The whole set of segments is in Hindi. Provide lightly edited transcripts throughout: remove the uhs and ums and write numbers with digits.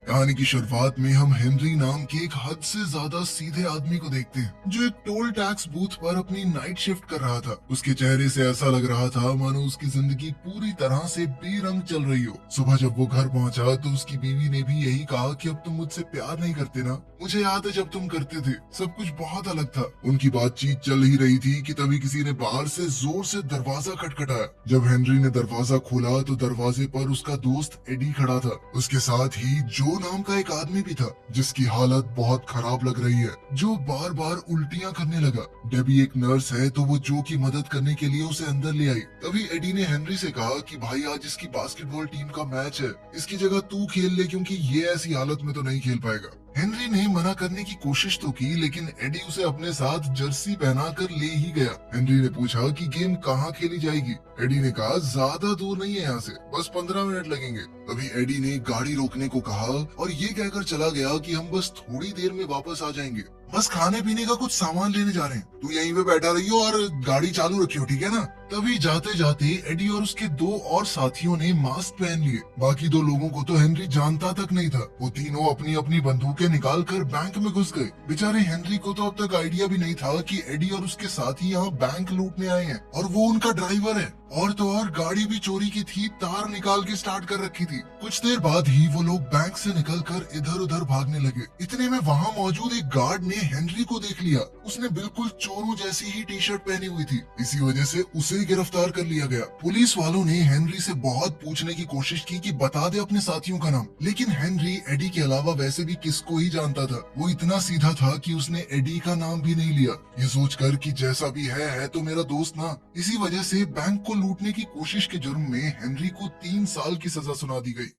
कहानी की शुरुआत में हम हेनरी नाम के एक हद से ज्यादा सीधे आदमी को देखते हैं जो एक टोल टैक्स बूथ पर अपनी नाइट शिफ्ट कर रहा था। उसके चेहरे से ऐसा लग रहा था मानो उसकी जिंदगी पूरी तरह से बेरंग चल रही हो। सुबह जब वो घर पहुंचा तो उसकी बीवी ने भी यही कहा कि अब तुम मुझसे प्यार नहीं करते ना, मुझे याद है जब तुम करते थे, सब कुछ बहुत अलग था। उनकी बातचीत चल ही रही थी कि तभी किसी ने बाहर से जोर से दरवाजा खटखटाया। जब हेनरी ने दरवाजा खोला तो दरवाजे पर उसका दोस्त एडी खड़ा था। उसके साथ ही जो नाम का एक आदमी भी था जिसकी हालत बहुत खराब लग रही है, जो बार बार उल्टियां करने लगा। डेबी एक नर्स है तो वो जो की मदद करने के लिए उसे अंदर ले आई। तभी एडी ने हेनरी से कहा कि भाई आज इसकी बास्केटबॉल टीम का मैच है, इसकी जगह तू खेल ले क्योंकि ये ऐसी हालत में तो नहीं खेल पाएगा। हेनरी ने मना करने की कोशिश तो की लेकिन एडी उसे अपने साथ जर्सी पहनाकर ले ही गया। हेनरी ने पूछा कि गेम कहाँ खेली जाएगी। एडी ने कहा ज्यादा दूर नहीं है यहाँ से, बस 15 मिनट लगेंगे। तभी एडी ने गाड़ी रोकने को कहा और ये कहकर चला गया कि हम बस थोड़ी देर में वापस आ जाएंगे, बस खाने पीने का कुछ सामान लेने जा रहे हैं, तू यहीं पे बैठा रहियो और गाड़ी चालू रखियो, ठीक है ना। तभी जाते जाते एडी और उसके दो और साथियों ने मास्क पहन लिए। बाकी दो लोगों को तो हेनरी जानता तक नहीं था। वो तीनों अपनी अपनी बंदूकें निकालकर बैंक में घुस गए। बेचारे हेनरी को तो अब तक आइडिया भी नहीं था कि एडी और उसके साथी यहाँ बैंक लूटने आए हैं और वो उनका ड्राइवर है। और तो और गाड़ी भी चोरी की थी, तार निकाल के स्टार्ट कर रखी थी। कुछ देर बाद ही वो लोग बैंक से निकलकर इधर उधर भागने लगे। इतने में वहाँ मौजूद एक गार्ड ने हेनरी को देख लिया। उसने बिल्कुल चोरों जैसी ही टी शर्ट पहनी हुई थी, इसी वजह से उसे गिरफ्तार कर लिया गया। पुलिस वालों ने हेनरी से बहुत पूछने की कोशिश की कि बता दे अपने साथियों का नाम, लेकिन हेनरी एडी के अलावा वैसे भी किसको ही जानता था। वो इतना सीधा था कि उसने एडी का नाम भी नहीं लिया, ये सोचकर कि जैसा भी है तो मेरा दोस्त ना। इसी वजह से बैंक को लूटने की कोशिश के जुर्म में हेनरी को 3 साल की सजा सुना दी गई।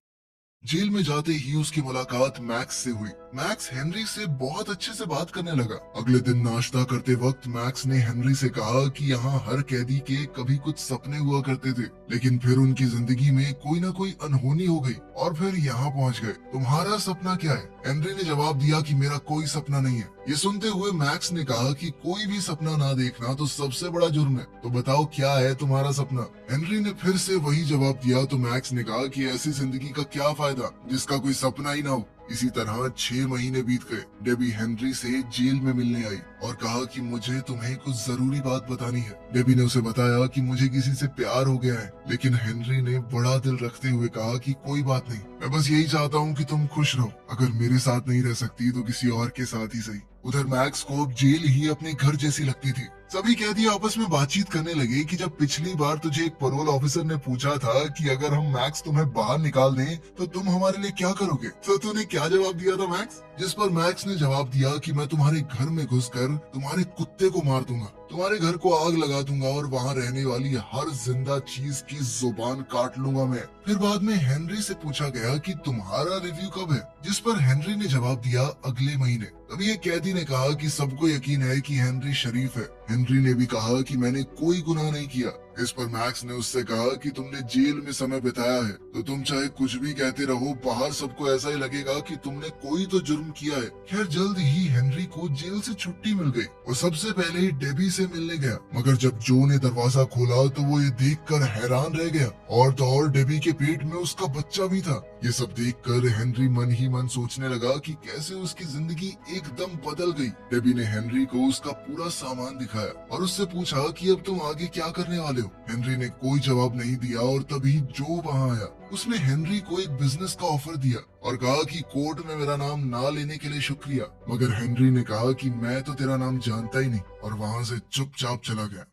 जेल में जाते ही उसकी मुलाकात मैक्स से हुई। मैक्स हेनरी से बहुत अच्छे से बात करने लगा। अगले दिन नाश्ता करते वक्त मैक्स ने हेनरी से कहा कि यहाँ हर कैदी के कभी कुछ सपने हुआ करते थे, लेकिन फिर उनकी जिंदगी में कोई ना कोई अनहोनी हो गई और फिर यहाँ पहुँच गए। तुम्हारा सपना क्या है? हेनरी ने जवाब दिया कि मेरा कोई सपना नहीं है। ये सुनते हुए मैक्स ने कहा कि कोई भी सपना ना देखना तो सबसे बड़ा जुर्म है, तो बताओ क्या है तुम्हारा सपना? हेनरी ने फिर से वही जवाब दिया तो मैक्स ने कहा कि ऐसी जिंदगी का क्या फायदा जिसका कोई सपना ही ना हो। इसी तरह 6 महीने बीत गए। डेबी हेनरी से जेल में मिलने आई और कहा कि मुझे तुम्हें कुछ जरूरी बात बतानी है। डेबी ने उसे बताया कि मुझे किसी से प्यार हो गया है, लेकिन हेनरी ने बड़ा दिल रखते हुए कहा कि कोई बात नहीं, मैं बस यही चाहता हूँ कि तुम खुश रहो। अगर मेरे साथ नहीं रह सकती तो किसी और के साथ ही सही। उधर मैक्स को अब जेल ही अपने घर जैसी लगती थी। सभी कैदी आपस में बातचीत करने लगे कि जब पिछली बार तुझे एक पैरोल ऑफिसर ने पूछा था कि अगर हम मैक्स तुम्हें बाहर निकाल दें तो तुम हमारे लिए क्या करोगे, तो तूने क्या जवाब दिया था मैक्स? जिस पर मैक्स ने जवाब दिया कि मैं तुम्हारे घर में घुसकर तुम्हारे कुत्ते को मार दूंगा, तुम्हारे घर को आग लगा दूंगा और वहाँ रहने वाली हर जिंदा चीज की जुबान काट लूंगा मैं। फिर बाद में हेनरी से पूछा गया कि तुम्हारा रिव्यू कब है, जिस पर हेनरी ने जवाब दिया अगले महीने। तभी एक कैदी ने कहा कि सबको यकीन है कि हेनरी शरीफ है। हेनरी ने भी कहा कि मैंने कोई गुनाह नहीं किया। इस पर मैक्स ने उससे कहा कि तुमने जेल में समय बिताया है तो तुम चाहे कुछ भी कहते रहो, बाहर सबको ऐसा ही लगेगा कि तुमने कोई तो जुर्म किया है। खैर जल्द ही हेनरी को जेल से छुट्टी मिल गई और सबसे पहले डेबी से मिलने गया। मगर जब जो ने दरवाजा खोला तो वो ये देखकर हैरान रह गया और तो और डेबी के पेट में उसका बच्चा भी था। ये सब देखकर हेनरी मन ही मन सोचने लगा कि कैसे उसकी जिंदगी एकदम बदल गई। डेबी ने हेनरी को उसका पूरा सामान दिखाया और उससे पूछा कि अब तुम आगे क्या करने वाले हो। हेनरी ने कोई जवाब नहीं दिया और तभी जो वहाँ आया उसने हेनरी को एक बिजनेस का ऑफर दिया और कहा कि कोर्ट में मेरा नाम ना लेने के लिए शुक्रिया। मगर हेनरी ने कहा कि मैं तो तेरा नाम जानता ही नहीं और वहाँ से चुपचाप चला गया।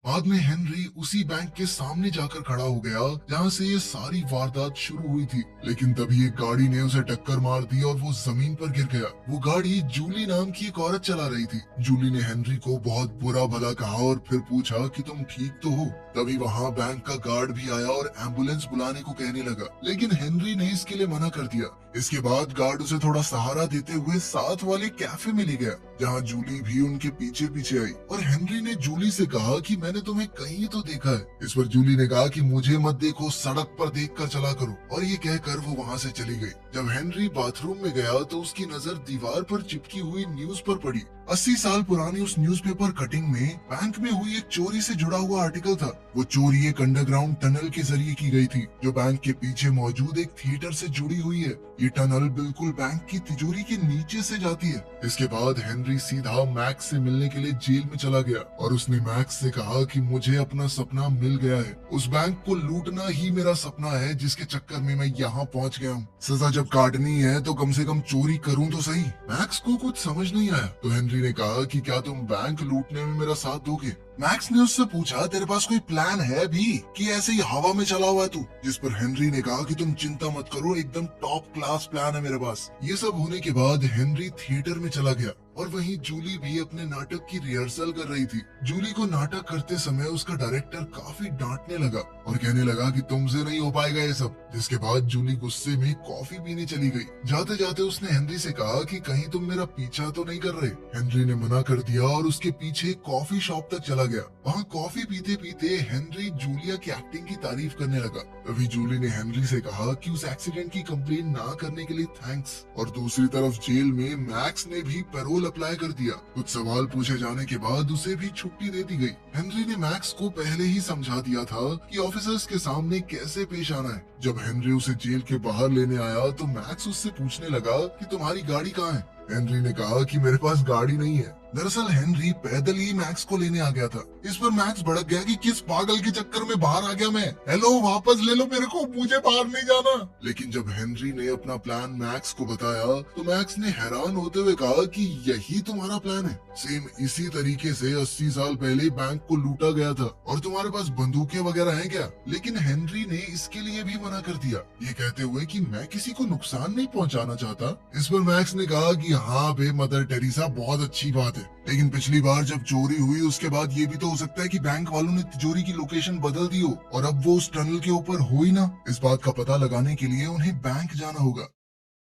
बाद में हेनरी उसी बैंक के सामने जाकर खड़ा हो गया जहाँ से ये सारी वारदात शुरू हुई थी, लेकिन तभी एक गाड़ी ने उसे टक्कर मार दी और वो जमीन पर गिर गया। वो गाड़ी जूली नाम की एक औरत चला रही थी। जूली ने हेनरी को बहुत बुरा भला कहा और फिर पूछा कि तुम ठीक तो हो। तभी वहाँ बैंक का गार्ड भी आया और एम्बुलेंस बुलाने को कहने लगा, लेकिन हेनरी ने इसके लिए मना कर दिया। इसके बाद गार्ड उसे थोड़ा सहारा देते हुए साथ वाले कैफे में ले गया जहाँ जूली भी उनके पीछे पीछे आई और हेनरी ने जूली से कहा कि मैंने तुम्हें कहीं तो देखा है। इस पर जूली ने कहा कि मुझे मत देखो, सड़क पर देखकर चला करो, और ये कहकर वो वहाँ से चली गई। जब हेनरी बाथरूम में गया तो उसकी नजर दीवार पर चिपकी हुई न्यूज पर पड़ी। 80 साल पुरानी उस न्यूज़पेपर कटिंग में बैंक में हुई एक चोरी से जुड़ा हुआ आर्टिकल था। वो चोरी एक अंडरग्राउंड टनल के जरिए की गई थी जो बैंक के पीछे मौजूद एक थिएटर से जुड़ी हुई है। ये टनल बिल्कुल बैंक की तिजोरी के नीचे से जाती है। इसके बाद हेनरी सीधा मैक्स से मिलने के लिए जेल में चला गया और उसने मैक्स से कहा कि मुझे अपना सपना मिल गया है। उस बैंक को लूटना ही मेरा सपना है जिसके चक्कर में मैं यहाँ पहुँच गया हूँ। सजा जब काटनी है तो कम से कम चोरी करूँ तो सही। मैक्स को कुछ समझ नहीं आया तो हेनरी ने कहा कि क्या तुम बैंक लूटने में मेरा साथ दोगे। मैक्स ने उससे पूछा तेरे पास कोई प्लान है भी कि ऐसे ही हवा में चला हुआ है तू, जिस पर हेनरी ने कहा कि तुम चिंता मत करो, एकदम टॉप क्लास प्लान है मेरे पास। ये सब होने के बाद हेनरी थिएटर में चला गया और वहीं जूली भी अपने नाटक की रिहर्सल कर रही थी। जूली को नाटक करते समय उसका डायरेक्टर काफी डांटने लगा और कहने लगा कि तुमसे नहीं हो पाएगा ये सब, जिसके बाद जूली गुस्से में कॉफी पीने चली गई। जाते जाते उसने हेनरी से कहा कि कहीं तुम मेरा पीछा तो नहीं कर रहे। हेनरी ने मना कर दिया और उसके पीछे कॉफी शॉप तक चला गया। वहाँ कॉफी पीते पीते हेनरी जूलिया की एक्टिंग की तारीफ करने लगा। तभी जूली ने हेनरी से कहा कि उस एक्सीडेंट की कंप्लेन ना करने के लिए थैंक्स। और दूसरी तरफ जेल में मैक्स ने भी पैरोल अप्लाई कर दिया। कुछ सवाल पूछे जाने के बाद उसे भी छुट्टी दे दी गई। हेनरी ने मैक्स को पहले ही समझा दिया था कि ऑफिसर्स के सामने कैसे पेश आना है। जब हेनरी उसे जेल के बाहर लेने आया तो मैक्स उससे पूछने लगा कि तुम्हारी गाड़ी कहाँ है। हेनरी ने कहा कि मेरे पास गाड़ी नहीं है। दरअसल हेनरी पैदल ही मैक्स को लेने आ गया था। इस पर मैक्स भड़क गया कि किस पागल के चक्कर में बाहर आ गया मैं, हेलो वापस ले लो मेरे को, मुझे बाहर नहीं जाना। लेकिन जब हेनरी ने अपना प्लान मैक्स को बताया तो मैक्स ने हैरान होते हुए कहा कि यही तुम्हारा प्लान है। सेम इसी तरीके से 80 साल पहले बैंक को लूटा गया था और तुम्हारे पास बंदूकें वगैरह हैं क्या। लेकिन हेनरी ने इसके लिए भी मना कर दिया, ये कहते हुए कि मैं किसी को नुकसान नहीं पहुंचाना चाहता। इस पर मैक्स ने कहा कि हाँ बे मदर टेरेसा, बहुत अच्छी बात है, लेकिन पिछली बार जब चोरी हुई उसके बाद ये भी तो हो सकता है कि बैंक वालों ने तिजोरी की लोकेशन बदल दी हो और अब वो उस टनल के ऊपर हो ही ना। इस बात का पता लगाने के लिए उन्हें बैंक जाना होगा।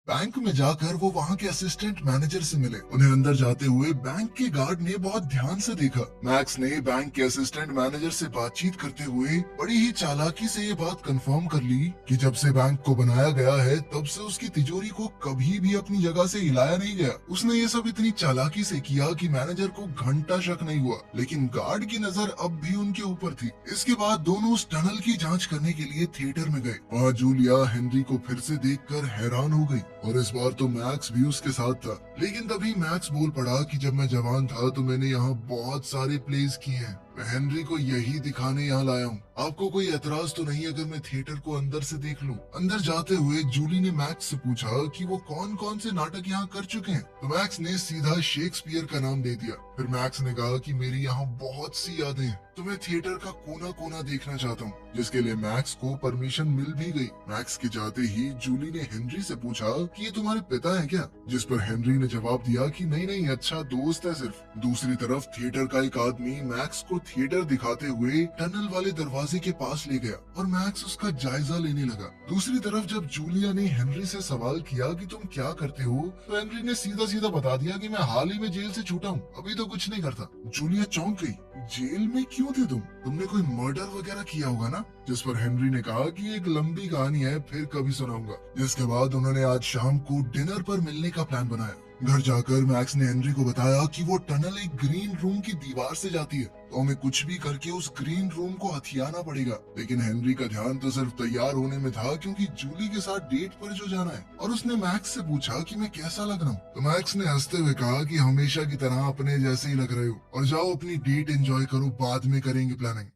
बैंक में जाकर वो वहाँ के असिस्टेंट मैनेजर से मिले। उन्हें अंदर जाते हुए बैंक के गार्ड ने बहुत ध्यान से देखा। मैक्स ने बैंक के असिस्टेंट मैनेजर से बातचीत करते हुए बड़ी ही चालाकी से ये बात कंफर्म कर ली कि जब से बैंक को बनाया गया है तब से उसकी तिजोरी को कभी भी अपनी जगह से हिलाया नहीं गया। उसने ये सब इतनी चालाकी से किया कि मैनेजर को घंटा शक नहीं हुआ, लेकिन गार्ड की नजर अब भी उनके ऊपर थी। इसके बाद दोनों उस टनल की जाँच करने के लिए थिएटर में गए। वहाँ जूलिया हेनरी को फिर से देखकर हैरान हो गई और इस बार तो मैक्स भी उसके साथ था। लेकिन तभी मैक्स बोल पड़ा कि जब मैं जवान था तो मैंने यहाँ बहुत सारे प्लेस किए हैं, मैं हेनरी को यही दिखाने यहाँ लाया हूँ। आपको कोई एतराज तो नहीं अगर मैं थिएटर को अंदर से देख लूं? अंदर जाते हुए जूली ने मैक्स से पूछा कि वो कौन कौन से नाटक यहाँ कर चुके हैं। तो मैक्स ने सीधा शेक्सपियर का नाम दे दिया। फिर मैक्स ने कहा कि मेरी यहाँ बहुत सी यादें हैं, तो मैं थिएटर का कोना कोना देखना चाहता हूँ, जिसके लिए मैक्स को परमिशन मिल भी गई। मैक्स के जाते ही जूली ने हेनरी से पूछा कि ये तुम्हारे पिता हैं क्या, जिस पर हेनरी ने जवाब दिया कि नहीं नहीं, अच्छा दोस्त है सिर्फ। दूसरी तरफ थिएटर का एक आदमी मैक्स को थिएटर दिखाते हुए टनल वाले दरवाजे के पास ले गया और मैक्स उसका जायजा लेने लगा। दूसरी तरफ जब जूलिया ने हेनरी से सवाल किया कि तुम क्या करते हो, तो हेनरी ने सीधा सीधा बता दिया कि मैं हाल ही में जेल से छूटा हूँ, अभी तो कुछ नहीं करता। जूलिया चौंक गई, जेल में क्यों थे तुम? तुमने कोई मर्डर वगैरह किया होगा ना? जिस पर हेनरी ने कहा कि एक लंबी कहानी है, फिर कभी सुनाऊंगा। जिसके बाद उन्होंने आज शाम को डिनर पर मिलने का प्लान बनाया। घर जाकर मैक्स ने हेनरी को बताया कि वो टनल एक ग्रीन रूम की दीवार से जाती है, तो हमें कुछ भी करके उस ग्रीन रूम को हथियाना पड़ेगा। लेकिन हेनरी का ध्यान तो सिर्फ तैयार होने में था, क्योंकि जूली के साथ डेट पर जो जाना है। और उसने मैक्स से पूछा कि मैं कैसा लग रहा हूँ, तो मैक्स ने हंसते हुए कहा कि हमेशा की तरह अपने जैसे ही लग रहे हो, और जाओ अपनी डेट एंजॉय करो, बाद में करेंगे प्लानिंग।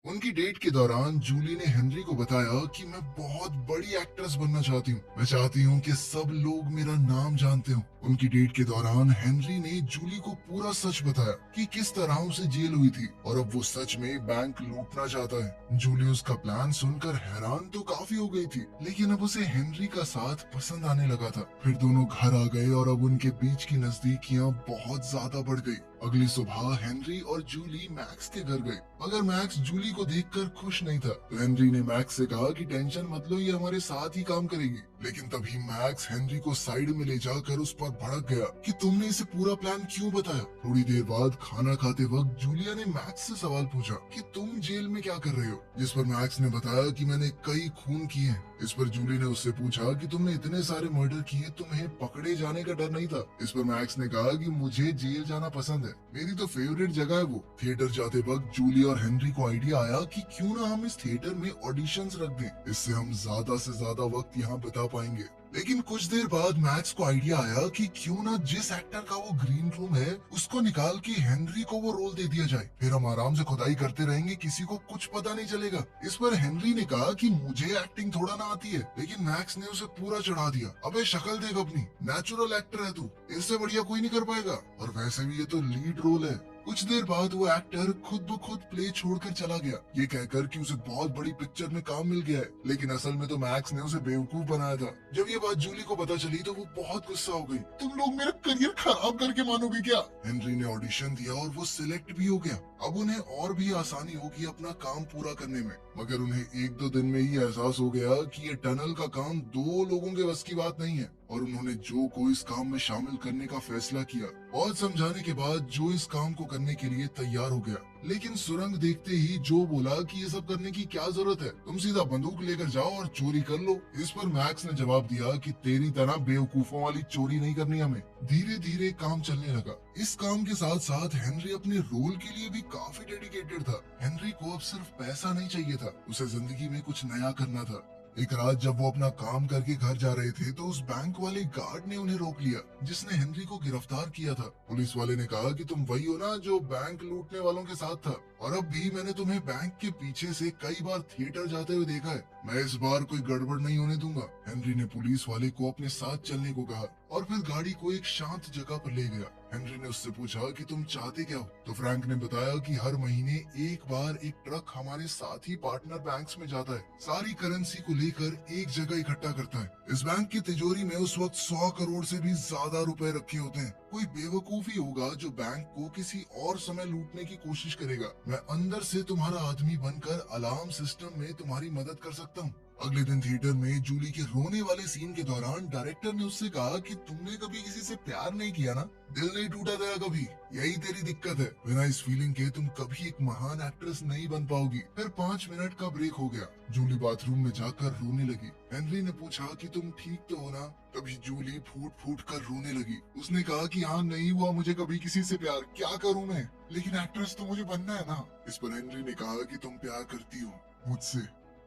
उनकी डेट के दौरान जूली ने हेनरी को बताया कि मैं बहुत बड़ी एक्ट्रेस बनना चाहती हूँ, मैं चाहती हूँ कि सब लोग मेरा नाम जानते हो। उनकी डेट के दौरान हेनरी ने जूली को पूरा सच बताया कि किस तरह उसे जेल हुई थी और अब वो सच में बैंक लूटना चाहता है। जूली उसका प्लान सुनकर हैरान तो काफी हो गई थी, लेकिन अब उसे हेनरी का साथ पसंद आने लगा था। फिर दोनों घर आ गए और अब उनके बीच की नजदीकियां बहुत ज्यादा बढ़ गई। अगली सुबह हेनरी और जूली मैक्स के घर गए, मगर मैक्स जूली को देखकर खुश नहीं था। तो हेनरी ने मैक्स से कहा कि टेंशन मत लो, ये हमारे साथ ही काम करेगी। लेकिन तभी मैक्स हेनरी को साइड में ले जाकर उस पर भड़क गया कि तुमने इसे पूरा प्लान क्यों बताया। थोड़ी देर बाद खाना खाते वक्त जूलिया ने मैक्स से सवाल पूछा कि तुम जेल में क्या कर रहे हो, जिस पर मैक्स ने बताया कि मैंने कई खून किए हैं। इस पर जूली ने उससे पूछा कि तुमने इतने सारे मर्डर किए, तुम्हें पकड़े जाने का डर नहीं था। इस पर मैक्स ने कहा कि मुझे जेल जाना पसंद है, मेरी तो फेवरेट जगह है वो। थिएटर जाते वक्त जूली और हेनरी को आइडिया आया कि क्यों ना हम इस थिएटर में ऑडिशंस रख दें, इससे हम ज्यादा से ज्यादा वक्त यहाँ बिता पाएंगे। लेकिन कुछ देर बाद मैक्स को आइडिया आया कि क्यों ना जिस एक्टर का वो ग्रीन रूम है उसको निकाल के हेनरी को वो रोल दे दिया जाए, फिर हम आराम से खुदाई करते रहेंगे, किसी को कुछ पता नहीं चलेगा। इस पर हेनरी ने कहा कि मुझे एक्टिंग थोड़ा ना आती है, लेकिन मैक्स ने उसे पूरा चढ़ा दिया। अबे शक्ल देख अपनी, नेचुरल एक्टर है तू, इससे बढ़िया कोई नहीं कर पाएगा, और वैसे भी ये तो लीड रोल है। कुछ देर बाद वो एक्टर खुद ब खुद प्ले छोड़कर चला गया, ये कहकर कि उसे बहुत बड़ी पिक्चर में काम मिल गया है। लेकिन असल में तो मैक्स ने उसे बेवकूफ बनाया था। जब ये बात जूली को पता चली तो वो बहुत गुस्सा हो गई। तुम लोग मेरा करियर खराब करके मानोगे क्या? हेनरी ने ऑडिशन दिया और वो सिलेक्ट भी हो गया। अब उन्हें और भी आसानी होगी अपना काम पूरा करने में, मगर उन्हें 1-2 दिन में ही एहसास हो गया कि ये टनल का काम 2 लोगों के बस की बात नहीं है, और उन्होंने जो को इस काम में शामिल करने का फैसला किया। बहुत समझाने के बाद जो इस काम को करने के लिए तैयार हो गया, लेकिन सुरंग देखते ही जो बोला कि ये सब करने की क्या जरूरत है, तुम सीधा बंदूक लेकर जाओ और चोरी कर लो। इस पर मैक्स ने जवाब दिया कि तेरी तरह बेवकूफों वाली चोरी नहीं करनी हमें। धीरे धीरे काम चलने लगा। इस काम के साथ साथ हेनरी अपने रोल के लिए भी काफी डेडिकेटेड था। हेनरी को अब सिर्फ पैसा नहीं चाहिए था, उसे जिंदगी में कुछ नया करना था। एक रात जब वो अपना काम करके घर जा रहे थे तो उस बैंक वाले गार्ड ने उन्हें रोक लिया जिसने हेनरी को गिरफ्तार किया था। पुलिस वाले ने कहा कि तुम वही हो ना जो बैंक लूटने वालों के साथ था, और अब भी मैंने तुम्हें बैंक के पीछे से कई बार थिएटर जाते हुए देखा है। मैं इस बार कोई गड़बड़ नहीं होने दूंगा। हेनरी ने पुलिस वाले को अपने साथ चलने को कहा और फिर गाड़ी को एक शांत जगह पर ले गया। हेनरी ने उससे पूछा कि तुम चाहते क्या हो, तो फ्रैंक ने बताया कि हर महीने एक बार एक ट्रक हमारे साथी पार्टनर बैंक्स में जाता है, सारी करेंसी को लेकर एक जगह इकट्ठा करता है। इस बैंक की तिजोरी में उस वक्त 100 करोड़ से भी ज्यादा रुपए रखे होते हैं। कोई बेवकूफ ही होगा जो बैंक को किसी और समय लूटने की कोशिश करेगा। मैं अंदर से तुम्हारा आदमी बनकर अलार्म सिस्टम में तुम्हारी मदद कर सकता हूँ। अगले दिन थिएटर में जूली के रोने वाले सीन के दौरान डायरेक्टर ने उससे कहा कि तुमने कभी किसी से प्यार नहीं किया ना, दिल नहीं टूटा तेरा कभी, यही तेरी दिक्कत है। बिना इस फीलिंग के तुम कभी एक महान एक्ट्रेस नहीं बन पाओगी। फिर 5 मिनट का ब्रेक हो गया। जूली बाथरूम में जाकर रोने लगी। हेनरी ने पूछा कि तुम ठीक तो हो ना? तभी जूली फूट फूट कर रोने लगी। उसने कहा कि हाँ, नहीं हुआ मुझे कभी किसी से प्यार, क्या करूँ मैं, लेकिन एक्ट्रेस तो मुझे बनना है ना। इस पर हेनरी ने कहा कि तुम प्यार करती हो मुझसे,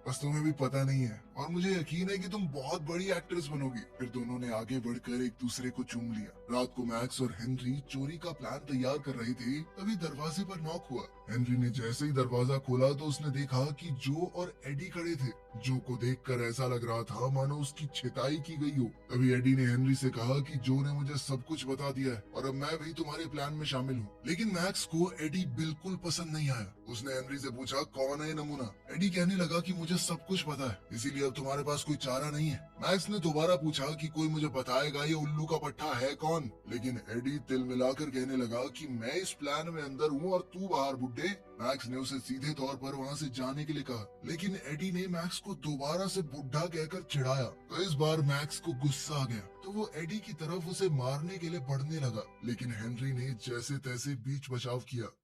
बस तुम्हें भी पता नहीं है, और मुझे यकीन है कि तुम बहुत बड़ी एक्ट्रेस बनोगी। फिर दोनों ने आगे बढ़कर एक दूसरे को चूम लिया। रात को मैक्स और हेनरी चोरी का प्लान तैयार कर रहे थे, तभी दरवाजे पर नॉक हुआ। हेनरी ने जैसे ही दरवाजा खोला तो उसने देखा कि जो और एडी खड़े थे। जो को देखकर ऐसा लग रहा था मानो उसकी छिताई की गई हो। तभी एडी ने हेनरी से कहा कि जो ने मुझे सब कुछ बता दिया है और अब मैं भी तुम्हारे प्लान में शामिल हूँ। लेकिन मैक्स को एडी बिल्कुल पसंद नहीं आया। उसने हेनरी से पूछा, कौन है ये नमूना? एडी कहने लगा कि मुझे सब कुछ पता है, इसीलिए अब तुम्हारे पास कोई चारा नहीं है। मैक्स ने दोबारा पूछा कि कोई मुझे बताएगा ये उल्लू का पट्टा है कौन? लेकिन एडी तिल मिलाकर कहने लगा कि मैं इस प्लान में अंदर हूँ और तू बाहर, बुड्ढे। मैक्स ने उसे सीधे तौर पर वहाँ से जाने के लिए कहा, लेकिन एडी ने मैक्स को दोबारा से बुड्ढा कहकर चिढ़ाया। तो इस बार मैक्स को गुस्सा आ गया, तो वो एडी की तरफ उसे मारने के लिए बढ़ने लगा, लेकिन हेनरी ने जैसे तैसे बीच बचाव किया।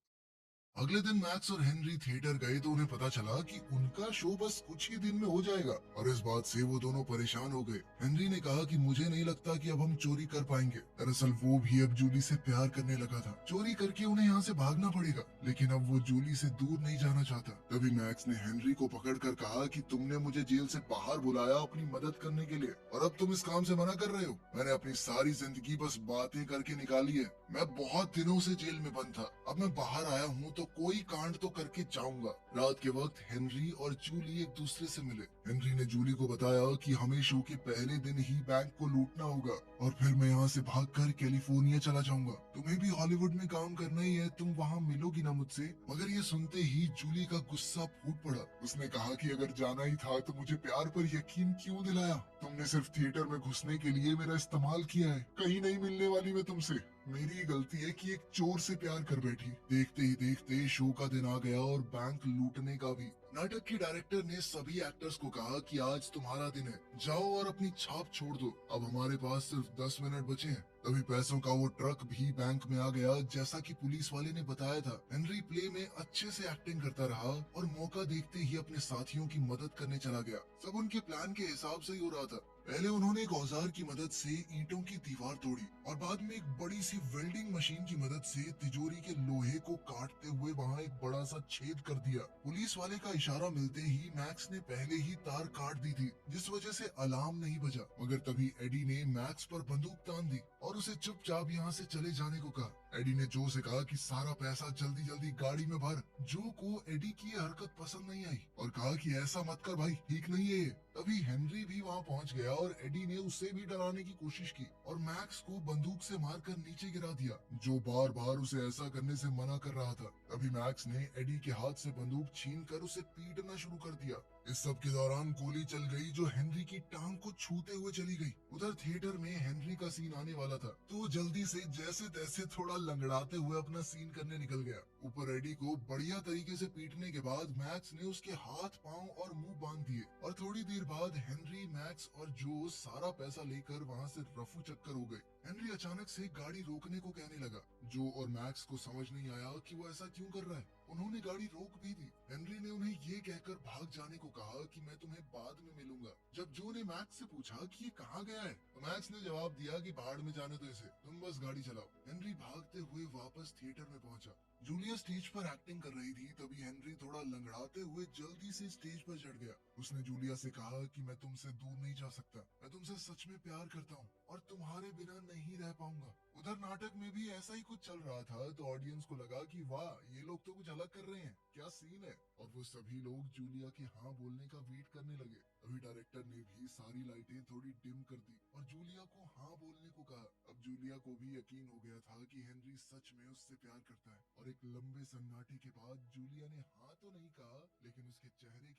अगले दिन मैक्स और हेनरी थिएटर गए तो उन्हें पता चला कि उनका शो बस कुछ ही दिन में हो जाएगा, और इस बात से वो दोनों परेशान हो गए। हेनरी ने कहा कि मुझे नहीं लगता कि अब हम चोरी कर पाएंगे। दरअसल वो भी अब जूली से प्यार करने लगा था। चोरी करके उन्हें यहाँ से भागना पड़ेगा, लेकिन अब वो जूली से दूर नहीं जाना चाहता। तभी मैक्स ने हेनरी को पकड़कर कहा कि तुमने मुझे जेल से बाहर बुलाया अपनी मदद करने के लिए, और अब तुम इस काम से मना कर रहे हो। मैंने अपनी सारी जिंदगी बस बातें करके निकाली है। मैं बहुत दिनों से जेल में बंद था, अब मैं बाहर आया हूँ तो कोई कांड तो करके जाऊंगा। रात के वक्त हेनरी और जूली एक दूसरे से मिले। हेनरी ने जूली को बताया कि हमें शो के पहले दिन ही बैंक को लूटना होगा और फिर मैं यहाँ से भागकर कैलिफोर्निया चला जाऊंगा। तुम्हें भी हॉलीवुड में काम करना ही है, तुम वहाँ मिलोगी ना मुझसे? मगर ये सुनते ही जूली का गुस्सा फूट पड़ा। उसने कहा कि अगर जाना ही था तो मुझे प्यार पर यकीन क्यों दिलाया? तुमने सिर्फ थिएटर में घुसने के लिए मेरा इस्तेमाल किया है, कहीं नहीं मिलने वाली मैं तुमसे। मेरी गलती है कि एक चोर से प्यार कर बैठी। देखते ही देखते शो का दिन आ गया और बैंक लूटने का भी। नाटक की डायरेक्टर ने सभी एक्टर्स को कहा कि आज तुम्हारा दिन है, जाओ और अपनी छाप छोड़ दो, अब हमारे पास सिर्फ 10 मिनट बचे हैं। तभी पैसों का वो ट्रक भी बैंक में आ गया, जैसा कि पुलिस वाले ने बताया था। हेनरी प्ले में अच्छे से एक्टिंग करता रहा और मौका देखते ही अपने साथियों की मदद करने चला गया। सब उनके प्लान के हिसाब से ही हो रहा था। पहले उन्होंने एक औजार की मदद से ईंटों की दीवार तोड़ी और बाद में एक बड़ी सी वेल्डिंग मशीन की मदद से तिजोरी के लोहे को काटते हुए वहां एक बड़ा सा छेद कर दिया। पुलिस वाले का इशारा मिलते ही मैक्स ने पहले ही तार काट दी थी, जिस वजह से अलार्म नहीं बजा। मगर तभी एडी ने मैक्स पर बंदूक तान दी और उसे चुपचाप यहाँ से चले जाने को कहा। एडी ने जो से कहा कि सारा पैसा जल्दी जल्दी गाड़ी में भर। जो को एडी की ये हरकत पसंद नहीं आई और कहा कि ऐसा मत कर भाई, ठीक नहीं है ये। तभी हेनरी भी वहाँ पहुँच गया और एडी ने उसे भी डराने की कोशिश की और मैक्स को बंदूक से मारकर नीचे गिरा दिया, जो बार बार उसे ऐसा करने से मना कर रहा था। तभी मैक्स ने एडी के हाथ से बंदूक छीनकर उसे पीटना शुरू कर दिया। इस सब के दौरान गोली चल गई जो हेनरी की टांग को छूते हुए चली गई। उधर थिएटर में हेनरी का सीन आने वाला था, तो जल्दी से जैसे तैसे थोड़ा लंगड़ाते हुए अपना सीन करने निकल गया। ऊपर एडी को बढ़िया तरीके से पीटने के बाद मैक्स ने उसके हाथ, पांव और मुंह बांध दिए और थोड़ी देर बाद हेनरी, मैक्स और जो सारा पैसा लेकर वहाँ से रफू चक्कर हो गए। हेनरी अचानक से गाड़ी रोकने को कहने लगा। जो और मैक्स को समझ नहीं आया कि वो ऐसा क्यों कर रहा है। उन्होंने गाड़ी रोक भी दी। हेनरी ने उन्हें ये कहकर भाग जाने को कहा कि मैं तुम्हें बाद में मिलूंगा। जब जो ने मैक्स से पूछा कि ये कहाँ गया है, तो मैक्स ने जवाब दिया कि भाड़ में जाने दो इसे, तुम बस गाड़ी चलाओ। हेनरी भागते हुए वापस थिएटर में पहुंचा। जूलिया स्टेज पर एक्टिंग कर रही थी, तभी हेनरी थोड़ा लंगड़ाते हुए जल्दी से स्टेज पर चढ़ गया। उसने जूलिया से कहा कि मैं तुमसे दूर नहीं जा सकता, मैं तुमसे सच में प्यार करता हूँ और तुम्हारे बिना नहीं रह पाऊंगा। उधर नाटक में भी ऐसा ही कुछ चल रहा था, तो ऑडियंस को लगा कि वाह, ये लोग तो कुछ अलग कर रहे हैं, क्या सीन है। और वो सभी लोग जूलिया के हाँ बोलने का वेट करने लगे। अभी डायरेक्टर ने भी सारी लाइटें थोड़ी डिम कर दी और जूलिया को हाँ बोलने को कहा। अब जूलिया को भी यकीन हो गया था कि हेनरी सच में उससे प्यार करता है और एक लंबे सन्नाटे के बाद जूलिया ने हाँ तो नहीं कहा, लेकिन उसके चेहरे